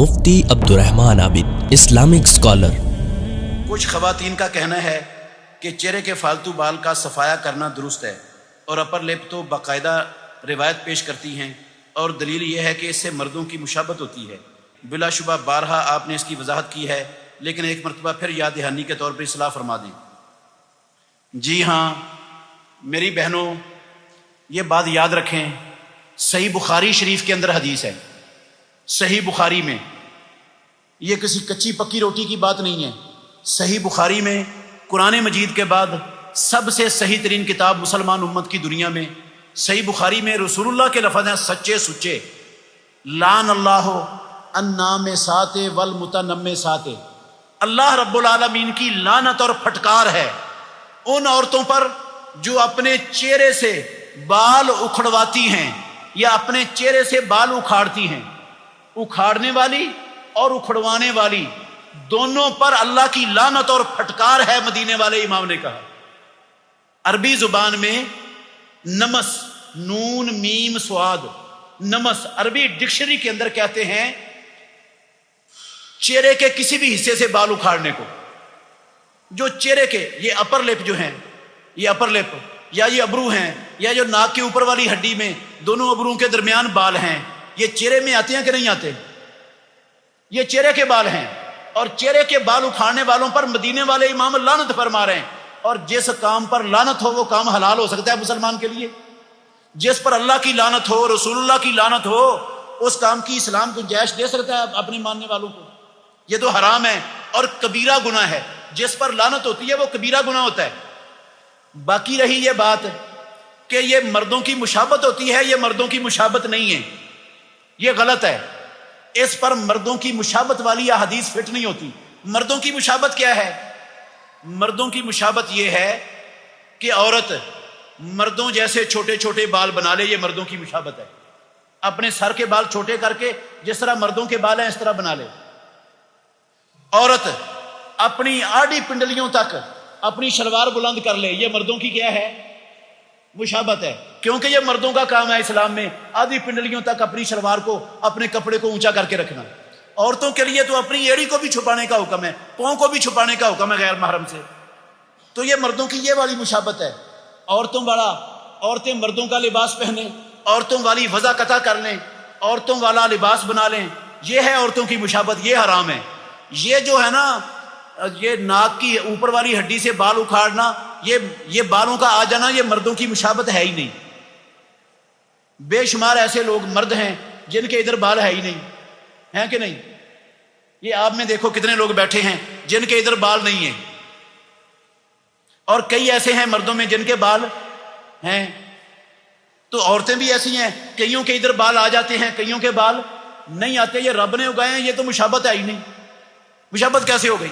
مفتی عبدالرحمن عابد، Islamic scholar. کچھ خواتین کا کہنا ہے کہ چہرے کے فالتو بال کا صفایا کرنا درست ہے، اور اپر لپ تو باقاعدہ روایت پیش کرتی ہیں، اور دلیل یہ ہے کہ اس سے مردوں کی مشابہت ہوتی ہے۔ بلا شبہ بارہا آپ نے اس کی وضاحت کی ہے، لیکن ایک مرتبہ پھر یاد دہانی کے طور پر اصلاح فرما دیں۔ جی ہاں میری بہنوں، یہ بات یاد رکھیں، صحیح بخاری شریف کے اندر حدیث ہے، صحیح بخاری میں، یہ کسی کچی پکی روٹی کی بات نہیں ہے۔ صحیح بخاری میں قرآن مجید کے بعد سب سے صحیح ترین کتاب مسلمان امت کی دنیا میں صحیح بخاری میں رسول اللہ کے لفظ ہیں سچے سچے، لعن اللہ النام سات والمتنم سات، اللہ رب العالمین کی لعنت اور پھٹکار ہے ان عورتوں پر جو اپنے چہرے سے بال اکھڑواتی ہیں یا اپنے چہرے سے بال اکھاڑتی ہیں۔ اکھاڑنے والی اور اکھڑوانے والی دونوں پر اللہ کی لعنت اور پھٹکار ہے، مدینے والے امام نے کہا۔ عربی زبان میں نمس، نون میم سواد، نمس عربی ڈکشنری کے اندر کہتے ہیں چہرے کے کسی بھی حصے سے بال اکھاڑنے کو۔ جو چہرے کے یہ اپر لپ جو ہیں، یہ اپر لپ یا یہ ابرو ہیں، یا جو ناک کے اوپر والی ہڈی میں دونوں ابروں کے درمیان بال ہیں، یہ چہرے میں آتے ہیں کہ نہیں آتے؟ یہ چہرے کے بال ہیں، اور چہرے کے بال اکھاڑنے والوں پر مدینے والے امام لعنت فرما رہے ہیں۔ اور جس کام پر لعنت ہو وہ کام حلال ہو سکتا ہے مسلمان کے لیے؟ جس پر اللہ کی لعنت ہو، رسول اللہ کی لعنت ہو، اس کام کی اسلام گنجائش دے سکتا ہے اپنے ماننے والوں کو؟ یہ تو حرام ہے اور کبیرہ گناہ ہے۔ جس پر لعنت ہوتی ہے وہ کبیرہ گناہ ہوتا ہے۔ باقی رہی یہ بات کہ یہ مردوں کی مشابہت ہوتی ہے، یہ مردوں کی مشابہت نہیں ہے، یہ غلط ہے۔ اس پر مردوں کی مشابہت والی احادیث فٹ نہیں ہوتی۔ مردوں کی مشابہت کیا ہے؟ مردوں کی مشابہت یہ ہے کہ عورت مردوں جیسے چھوٹے چھوٹے بال بنا لے، یہ مردوں کی مشابہت ہے۔ اپنے سر کے بال چھوٹے کر کے جس طرح مردوں کے بال ہیں اس طرح بنا لے۔ عورت اپنی آڑھی پنڈلیوں تک اپنی شلوار بلند کر لے، یہ مردوں کی کیا ہے؟ مشابہت ہے، کیونکہ یہ مردوں کا کام ہے اسلام میں آدھی پنڈلیوں تک اپنی شلوار کو، اپنے کپڑے کو اونچا کر کے رکھنا۔ عورتوں کے لیے تو اپنی ایڑی کو بھی چھپانے کا حکم ہے، پاؤں کو بھی چھپانے کا حکم ہے غیر محرم سے۔ تو یہ مردوں کی یہ والی مشابہت ہے۔ عورتوں والا، عورتیں مردوں کا لباس پہنیں، عورتوں والی وضع قطع کر لیں، عورتوں والا لباس بنا لیں، یہ ہے عورتوں کی مشابہت، یہ حرام ہے۔ یہ جو ہے نا، یہ ناک کی اوپر والی ہڈی سے بال اکھاڑنا، یہ بالوں کا آ جانا، یہ مردوں کی مشابہت ہے ہی نہیں۔ بے شمار ایسے لوگ مرد ہیں جن کے ادھر بال ہے ہی نہیں، ہیں کہ نہیں؟ یہ آپ میں دیکھو کتنے لوگ بیٹھے ہیں جن کے ادھر بال نہیں ہیں، اور کئی ایسے ہیں مردوں میں جن کے بال ہیں۔ تو عورتیں بھی ایسی ہیں، کئیوں کے ادھر بال آ جاتے ہیں، کئیوں کے بال نہیں آتے۔ یہ رب نے اگائے ہیں، یہ تو مشابہت ہے ہی نہیں۔ مشابہت کیسے ہو گئی؟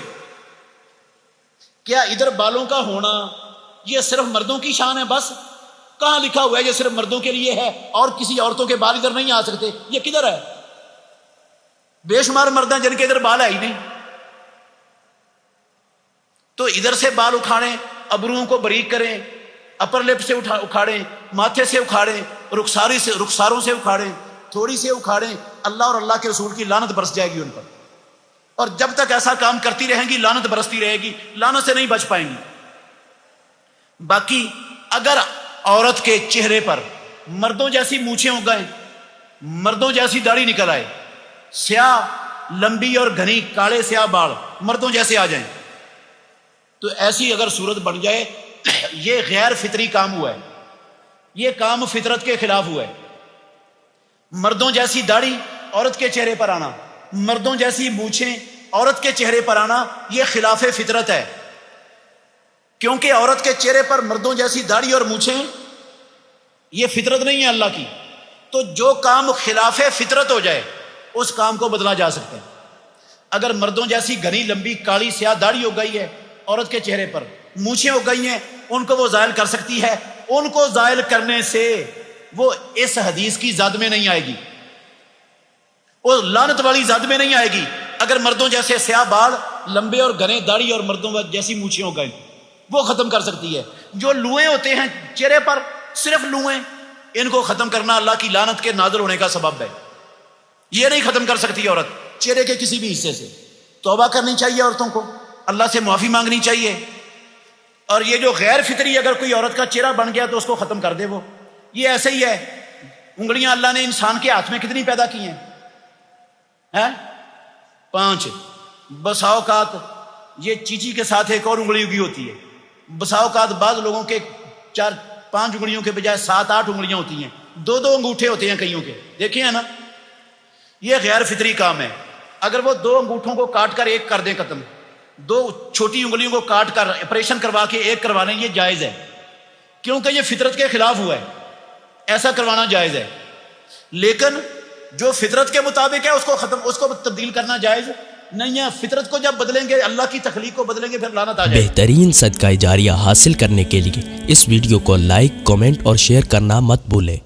کیا ادھر بالوں کا ہونا یہ صرف مردوں کی شان ہے بس؟ کہاں لکھا ہوا ہے یہ صرف مردوں کے لیے ہے اور کسی عورتوں کے بال ادھر نہیں آ سکتے؟ یہ کدھر ہے؟ بے شمار مرد ہیں جن کے ادھر بال ہے ہی نہیں۔ تو ادھر سے بال اکھاڑیں، ابروؤں کو باریک کریں، اپر لپ سے اکھاڑیں، ماتھے سے اکھاڑیں، رخساروں سے اکھاڑیں، تھوڑی سے اکھاڑیں، اللہ اور اللہ کے رسول کی لعنت برس جائے گی ان پر۔ اور جب تک ایسا کام کرتی رہیں گی لعنت برستی رہے گی، لعنت سے نہیں بچ پائیں گی۔ باقی اگر عورت کے چہرے پر مردوں جیسی مونچھیں ہو گئیں، مردوں جیسی داڑھی نکل آئے، سیاہ لمبی اور گھنی کالے سیاہ بال مردوں جیسے آ جائیں، تو ایسی اگر صورت بن جائے، یہ غیر فطری کام ہوا ہے، یہ کام فطرت کے خلاف ہوا ہے۔ مردوں جیسی داڑھی عورت کے چہرے پر آنا، مردوں جیسی مونچھیں عورت کے چہرے پر آنا، یہ خلاف فطرت ہے، کیونکہ عورت کے چہرے پر مردوں جیسی داڑھی اور مونچھیں یہ فطرت نہیں ہے اللہ کی۔ تو جو کام خلاف فطرت ہو جائے اس کام کو بدلا جا سکتا ہے۔ اگر مردوں جیسی گھنی لمبی کالی سیاہ داڑھی ہو گئی ہے عورت کے چہرے پر، مونچھیں ہو گئی ہیں، ان کو وہ زائل کر سکتی ہے۔ ان کو زائل کرنے سے وہ اس حدیث کی زد میں نہیں آئے گی، وہ لعنت والی زد میں نہیں آئے گی۔ اگر مردوں جیسے سیاہ بال لمبے اور گھنے داڑھی اور مردوں جیسی مونچھیں ہو گئے، وہ ختم کر سکتی ہے۔ جو لوئیں ہوتے ہیں چہرے پر، صرف لوئیں، ان کو ختم کرنا اللہ کی لعنت کے نازل ہونے کا سبب ہے۔ یہ نہیں ختم کر سکتی عورت، چہرے کے کسی بھی حصے سے. توبہ کرنی چاہیے عورتوں کو, اللہ سے معافی مانگنی چاہیے. اور یہ جو غیر فطری اگر کوئی عورت کا چہرہ بن گیا تو اس کو ختم کر دے. وہ یہ ایسے ہی ہے. انگلیاں اللہ نے انسان کے ہاتھ میں کتنی پیدا کی ہیں؟ 5. بسا اوقات یہ چیچی کے ساتھ ایک اور انگلی اگی ہوتی ہے. بسا اوقات بعض لوگوں کے 4-5 انگلیوں کے بجائے 7-8 انگلیاں ہوتی ہیں, 2 انگوٹھے ہوتے ہیں کئیوں کے, دیکھیں ہیں نا. یہ غیر فطری کام ہے. اگر وہ 2 انگوٹھوں کو کاٹ کر ایک کر دیں ختم, 2 چھوٹی انگلیوں کو کاٹ کر آپریشن کروا کے ایک کروا لیں, یہ جائز ہے, کیونکہ یہ فطرت کے خلاف ہوا ہے. ایسا کروانا جائز ہے. لیکن جو فطرت کے مطابق ہے اس کو تبدیل کرنا جائز نہیں ہے. فطرت کو جب بدلیں گے, اللہ کی تخلیق کو بدلیں گے, پھر لعنت آ جائے. بہترین صدقہ جاریہ حاصل کرنے کے لیے اس ویڈیو کو لائک, کمنٹ اور شیئر کرنا مت بھولیں.